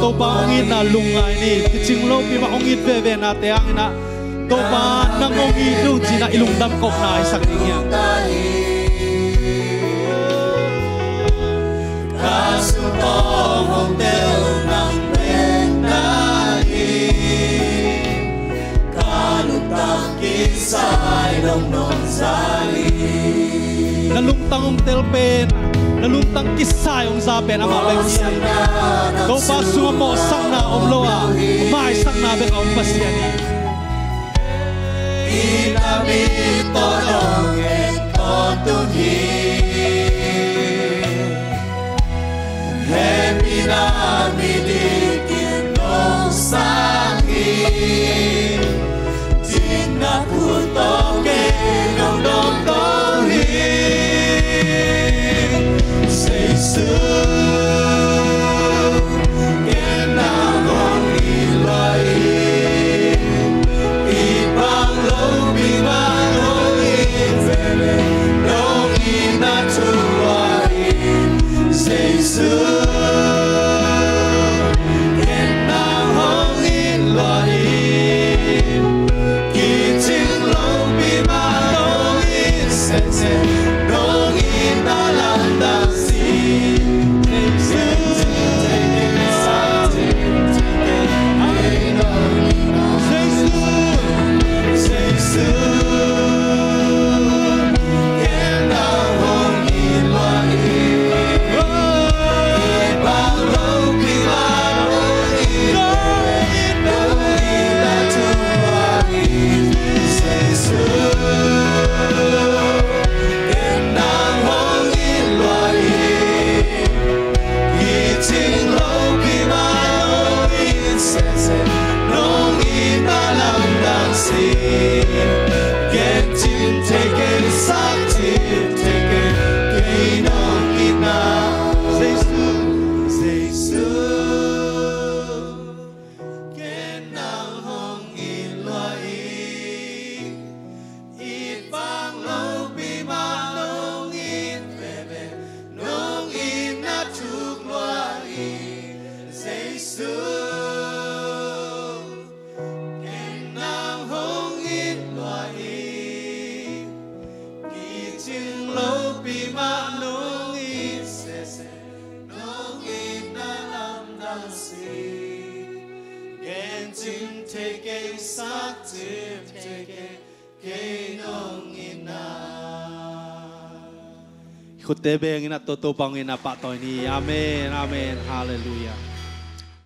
Tô ba ngin na lungai ni ching lo pi ma ongit ve ve na te ang na tô ba nang ongi lu chi na ilung dam kop na isak ding ya kasu tong hong tel nang ben nai kalutang kisai dong nong sali nalungtang ong tel pen nalungtang kisay ong zapen ama beng do pa sunga mo sang na om loa mai sang na beng ong pasiani inami tolong en totuhi happy na midikin nong sangi tina kutoke nong nong tohi Khut te beng ina to pang ina pa toy ni amen amen hallelujah